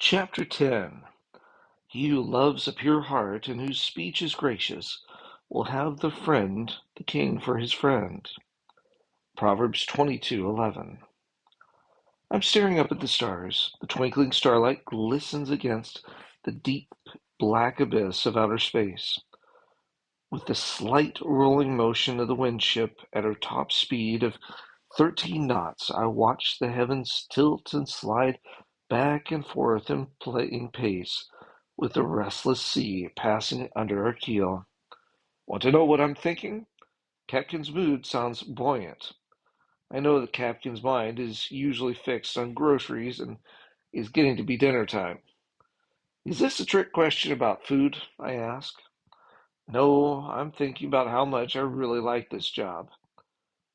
Chapter 10. He who loves a pure heart and whose speech is gracious will have the king for his friend. Proverbs 22:11. I'm staring up at the stars. The twinkling starlight glistens against the deep black abyss of outer space. With the slight rolling motion of the windship at her top speed of 13 knots, I watch the heavens tilt and slide back and forth in playing pace with the restless sea passing under our keel. Want to know what I'm thinking? Captain's mood sounds buoyant. I know that Captain's mind is usually fixed on groceries and is getting to be dinner time. Is this a trick question about food? I ask. No, I'm thinking about how much I really like this job.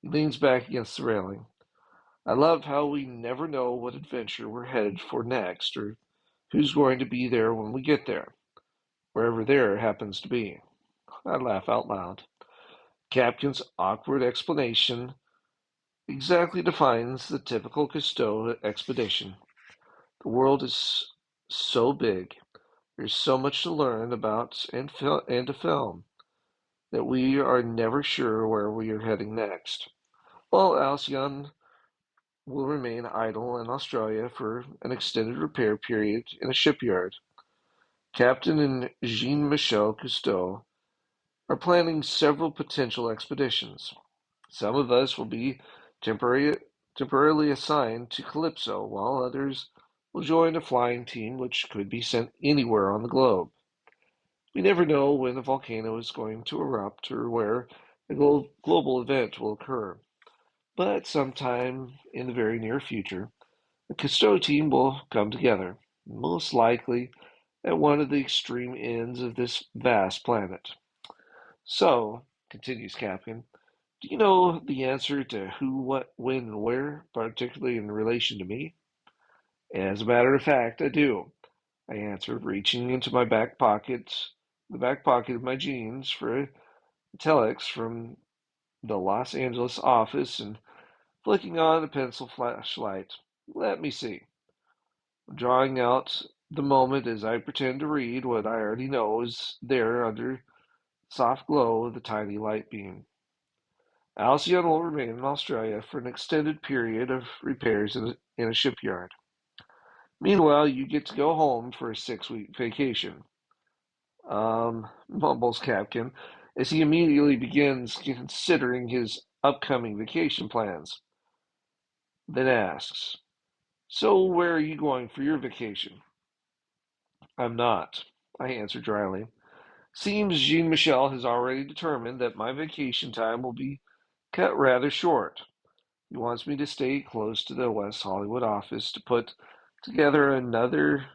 He leans back against the railing. I love how we never know what adventure we're headed for next or who's going to be there when we get there, wherever there happens to be. I laugh out loud. Captain's awkward explanation exactly defines the typical Cousteau expedition. The world is so big, there's so much to learn about and to film, that we are never sure where we are heading next. Well, Alcyon will remain idle in Australia for an extended repair period in a shipyard. Captain and Jean-Michel Cousteau are planning several potential expeditions. Some of us will be temporary, temporarily assigned to Calypso, while others will join a flying team which could be sent anywhere on the globe. We never know when a volcano is going to erupt or where a global event will occur, but sometime in the very near future, the Cousteau team will come together, most likely at one of the extreme ends of this vast planet. So, continues Captain, do you know the answer to who, what, when, and where, particularly in relation to me? As a matter of fact, I do, I answered, reaching into the back pocket of my jeans for a telex from the Los Angeles office and flicking on a pencil flashlight. Let me see. Drawing out the moment as I pretend to read what I already know is there under the soft glow of the tiny light beam. Alcyon will remain in Australia for an extended period of repairs in a shipyard. Meanwhile, you get to go home for a 6-week vacation. Mumbles Captain, as he immediately begins considering his upcoming vacation plans, then asks, so where are you going for your vacation? I'm not, I answer dryly. Seems Jean-Michel has already determined that my vacation time will be cut rather short. He wants me to stay close to the West Hollywood office to put together another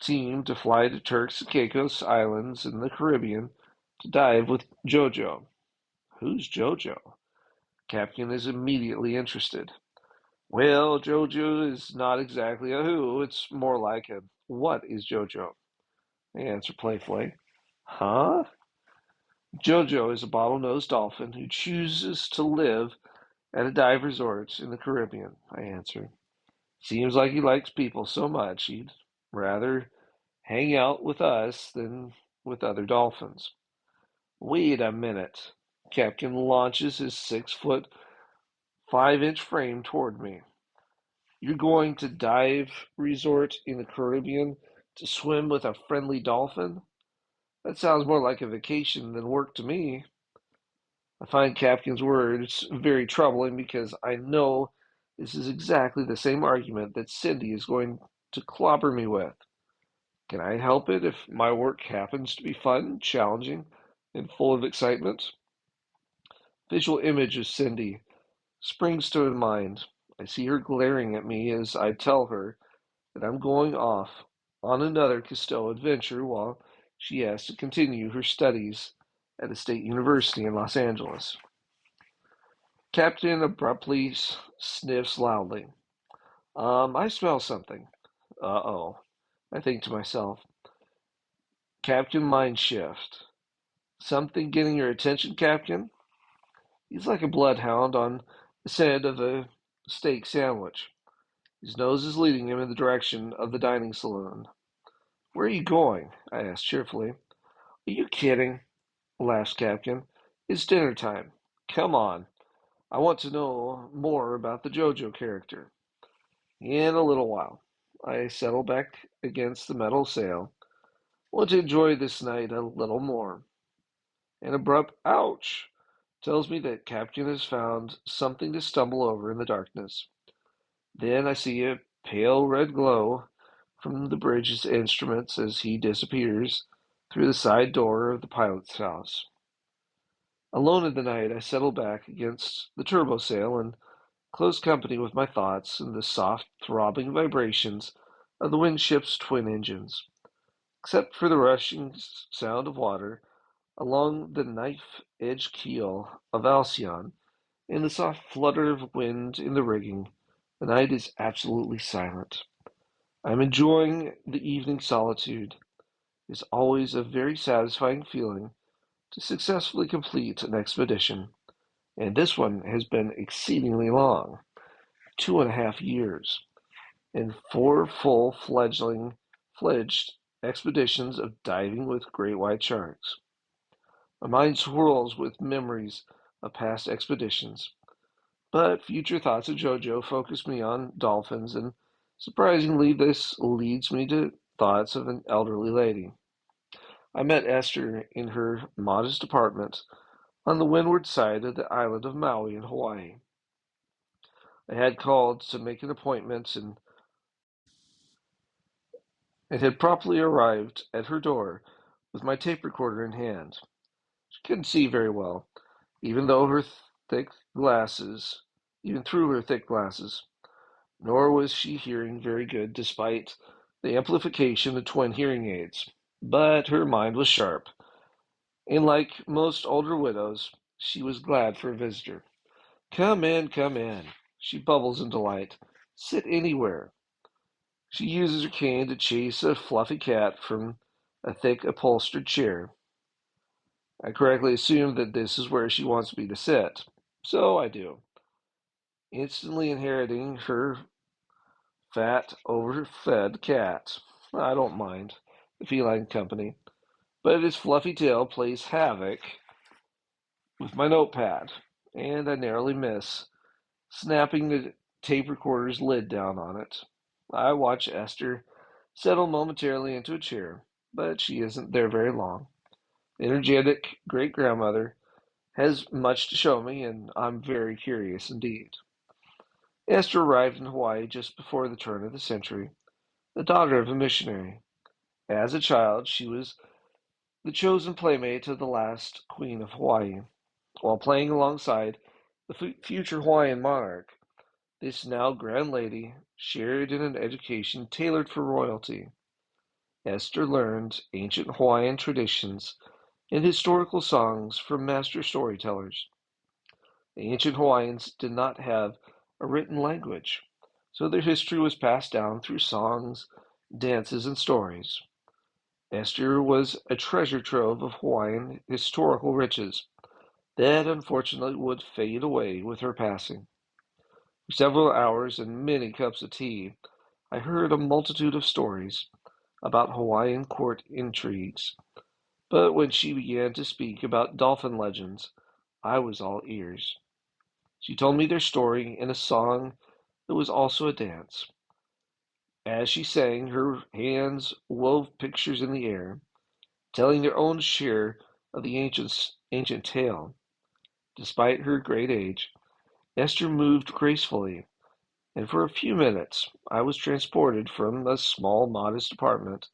team to fly to Turks and Caicos Islands in the Caribbean to dive with JoJo. Who's JoJo? Captain is immediately interested. Well, JoJo is not exactly a who, it's more like a what is JoJo? I answer playfully. Huh? JoJo is a bottlenose dolphin who chooses to live at a dive resort in the Caribbean, I answer. Seems like he likes people so much he'd rather hang out with us than with other dolphins. Wait a minute. Captain launches his 6 foot 5 inch frame toward me. You're going to dive resort in the Caribbean to swim with a friendly dolphin? That sounds more like a vacation than work to me. I find Captain's words very troubling because I know this is exactly the same argument that Cindy is going to clobber me with. Can I help it if my work happens to be fun, challenging, and full of excitement? Visual image of Cindy springs to mind. I see her glaring at me as I tell her that I'm going off on another Cousteau adventure while she has to continue her studies at a state university in Los Angeles. Captain abruptly sniffs loudly. I smell something. Uh-oh, I think to myself. Captain mind shift. Something getting your attention, Captain? He's like a bloodhound on the scent of a steak sandwich. His nose is leading him in the direction of the dining saloon. "Where are you going?" I asked cheerfully. "Are you kidding?" laughs Captain. "It's dinner time. Come on. I want to know more about the JoJo character." In a little while, I settle back against the metal sail. Want to enjoy this night a little more. An abrupt ouch tells me that Captain has found something to stumble over in the darkness. Then I see a pale red glow from the bridge's instruments as he disappears through the side door of the pilot's house. Alone in the night, I settle back against the turbo sail and close company with my thoughts and the soft, throbbing vibrations of the Windship's twin engines. Except for the rushing sound of water along the knife-edge keel of Alcyon and the soft flutter of wind in the rigging, the night is absolutely silent. I am enjoying the evening solitude. It is always a very satisfying feeling to successfully complete an expedition, and this one has been exceedingly long, 2.5 years, and 4 full-fledged expeditions of diving with great white sharks. My mind swirls with memories of past expeditions, but future thoughts of JoJo focus me on dolphins, and surprisingly, this leads me to thoughts of an elderly lady. I met Esther in her modest apartment on the windward side of the island of Maui in Hawaii. I had called to make an appointment and had promptly arrived at her door with my tape recorder in hand. She couldn't see very well, even though her thick glasses, even through her thick glasses, nor was she hearing very good despite the amplification of twin hearing aids. But her mind was sharp, and like most older widows, she was glad for a visitor. "Come in, come in," she bubbles in delight. "Sit anywhere." She uses her cane to chase a fluffy cat from a thick upholstered chair. I correctly assume that this is where she wants me to sit, so I do, instantly inheriting her fat, overfed cat. I don't mind the feline company, but its fluffy tail plays havoc with my notepad, and I narrowly miss snapping the tape recorder's lid down on it. I watch Esther settle momentarily into a chair, but she isn't there very long. The energetic great-grandmother has much to show me, and I'm very curious indeed. Esther arrived in Hawaii just before the turn of the century, the daughter of a missionary. As a child, she was the chosen playmate of the last Queen of Hawaii. While playing alongside the future Hawaiian monarch, this now grand lady shared in an education tailored for royalty. Esther learned ancient Hawaiian traditions and historical songs from master storytellers. The ancient Hawaiians did not have a written language, so their history was passed down through songs, dances, and stories. Esther was a treasure trove of Hawaiian historical riches that unfortunately would fade away with her passing. For several hours and many cups of tea, I heard a multitude of stories about Hawaiian court intrigues, but when she began to speak about dolphin legends, I was all ears. She told me their story in a song that was also a dance. As she sang, her hands wove pictures in the air, telling their own share of the ancient tale. Despite her great age, Esther moved gracefully, and for a few minutes I was transported from a small, modest apartment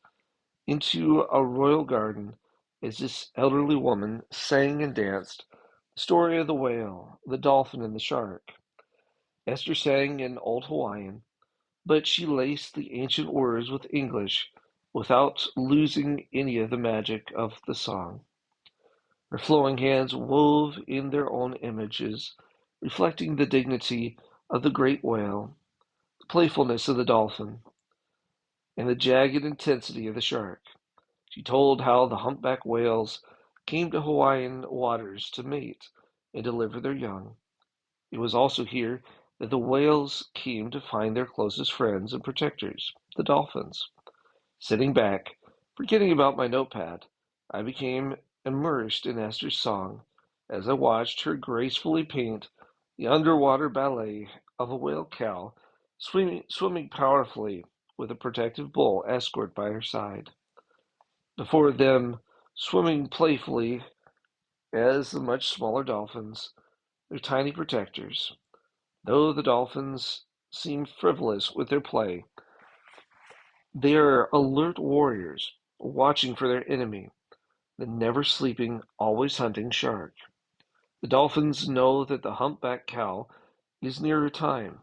into a royal garden as this elderly woman sang and danced the story of the whale, the dolphin, and the shark. Esther sang in Old Hawaiian, but she laced the ancient words with English without losing any of the magic of the song. Her flowing hands wove in their own images, reflecting the dignity of the great whale, the playfulness of the dolphin, and the jagged intensity of the shark. She told how the humpback whales came to Hawaiian waters to mate and deliver their young. It was also here that the whales came to find their closest friends and protectors, the dolphins. Sitting back, forgetting about my notepad, I became immersed in Esther's song as I watched her gracefully paint the underwater ballet of a whale cow swimming powerfully with a protective bull escort by her side. Before them, swimming playfully as the much smaller dolphins, their tiny protectors. Though the dolphins seem frivolous with their play, they are alert warriors, watching for their enemy, the never sleeping, always hunting shark. The dolphins know that the humpback cow is near her time.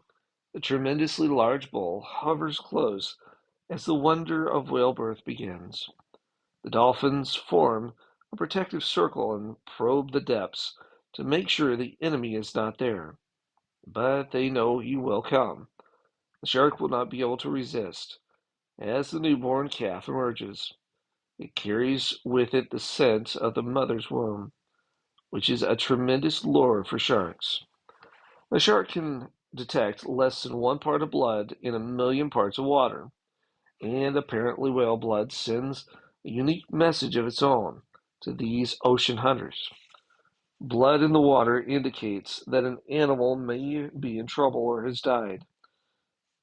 The tremendously large bull hovers close as the wonder of whale birth begins. The dolphins form a protective circle and probe the depths to make sure the enemy is not there. But they know he will come. The shark will not be able to resist. As the newborn calf emerges, it carries with it the scent of the mother's womb, which is a tremendous lure for sharks. A shark can detect less than one part of blood in a million parts of water, and apparently whale blood sends a unique message of its own to these ocean hunters. Blood in the water indicates that an animal may be in trouble or has died.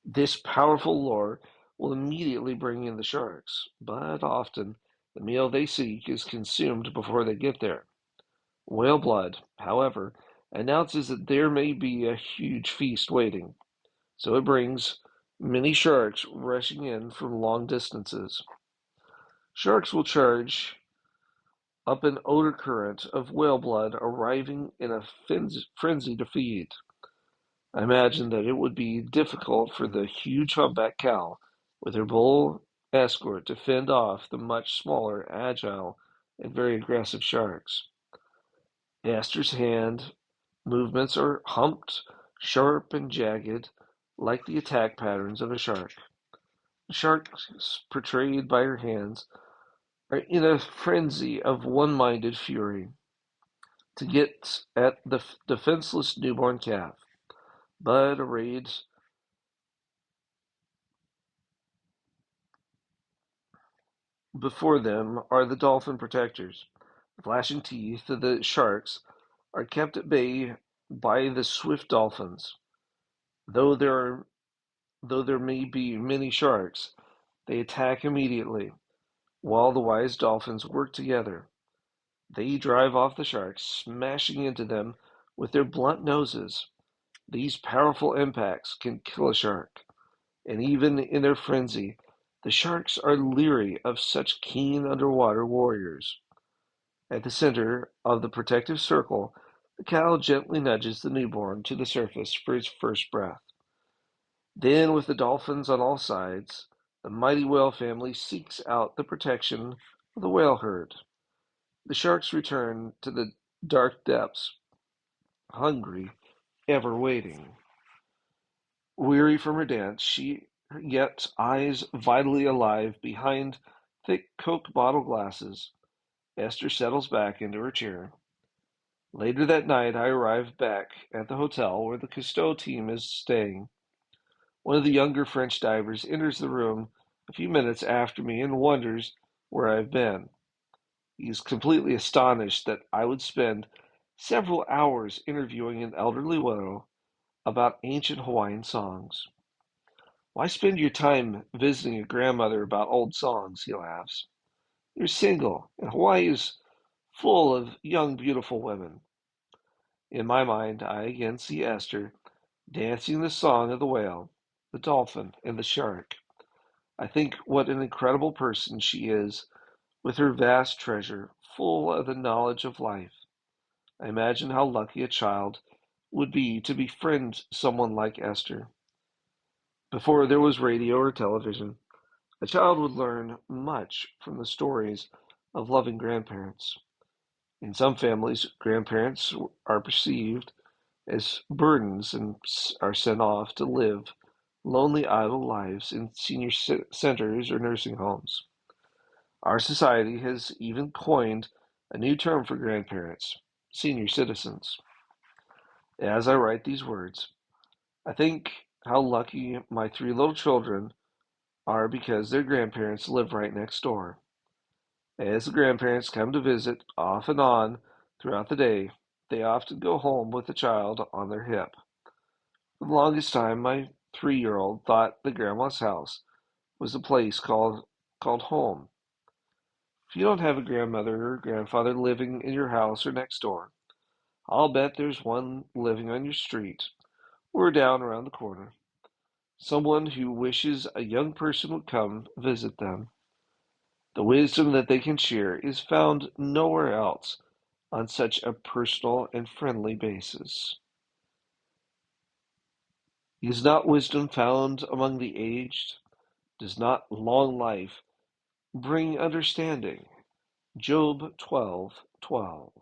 This powerful lure will immediately bring in the sharks, but often the meal they seek is consumed before they get there. Whale blood, however, announces that there may be a huge feast waiting, so it brings many sharks rushing in from long distances. Sharks will charge up an odor current of whale blood, arriving in a frenzy to feed. I imagine that it would be difficult for the huge humpback cow with her bull escort to fend off the much smaller, agile, and very aggressive sharks. Esther's hand movements are humped, sharp, and jagged, like the attack patterns of a shark. The sharks portrayed by her hands are in a frenzy of one-minded fury to get at the defenseless newborn calf, but arrayed before them are the dolphin protectors. The flashing teeth of the sharks are kept at bay by the swift dolphins. Though there are, though there may be many sharks, they attack immediately, while the wise dolphins work together. They drive off the sharks, smashing into them with their blunt noses. These powerful impacts can kill a shark, and even in their frenzy, the sharks are leery of such keen underwater warriors. At the center of the protective circle, the cow gently nudges the newborn to the surface for its first breath. Then, with the dolphins on all sides, the mighty whale family seeks out the protection of the whale herd. The sharks return to the dark depths, hungry, ever waiting. Weary from her dance, she yet eyes vitally alive behind thick Coke bottle glasses. Esther settles back into her chair. Later that night, I arrive back at the hotel where the Cousteau team is staying. One of the younger French divers enters the room a few minutes after me and wonders where I've been. He is completely astonished that I would spend several hours interviewing an elderly widow about ancient Hawaiian songs. Why spend your time visiting a grandmother about old songs? He laughs. You're single, and Hawaii is full of young, beautiful women. In my mind, I again see Esther dancing the song of the whale, the dolphin, and the shark. I think what an incredible person she is with her vast treasure, full of the knowledge of life. I imagine how lucky a child would be to befriend someone like Esther. Before there was radio or television, a child would learn much from the stories of loving grandparents. In some families, grandparents are perceived as burdens and are sent off to live lonely, idle lives in senior centers or nursing homes. Our society has even coined a new term for grandparents, senior citizens. As I write these words, I think how lucky my three little children are because their grandparents live right next door. As the grandparents come to visit off and on throughout the day, they often go home with the child on their hip. For the longest time, my 3-year-old thought the grandma's house was a place called home. If you don't have a grandmother or grandfather living in your house or next door, I'll bet there's one living on your street or down around the corner. Someone who wishes a young person would come visit them. The wisdom that they can share is found nowhere else on such a personal and friendly basis. Is not wisdom found among the aged? Does not long life bring understanding? Job 12:12.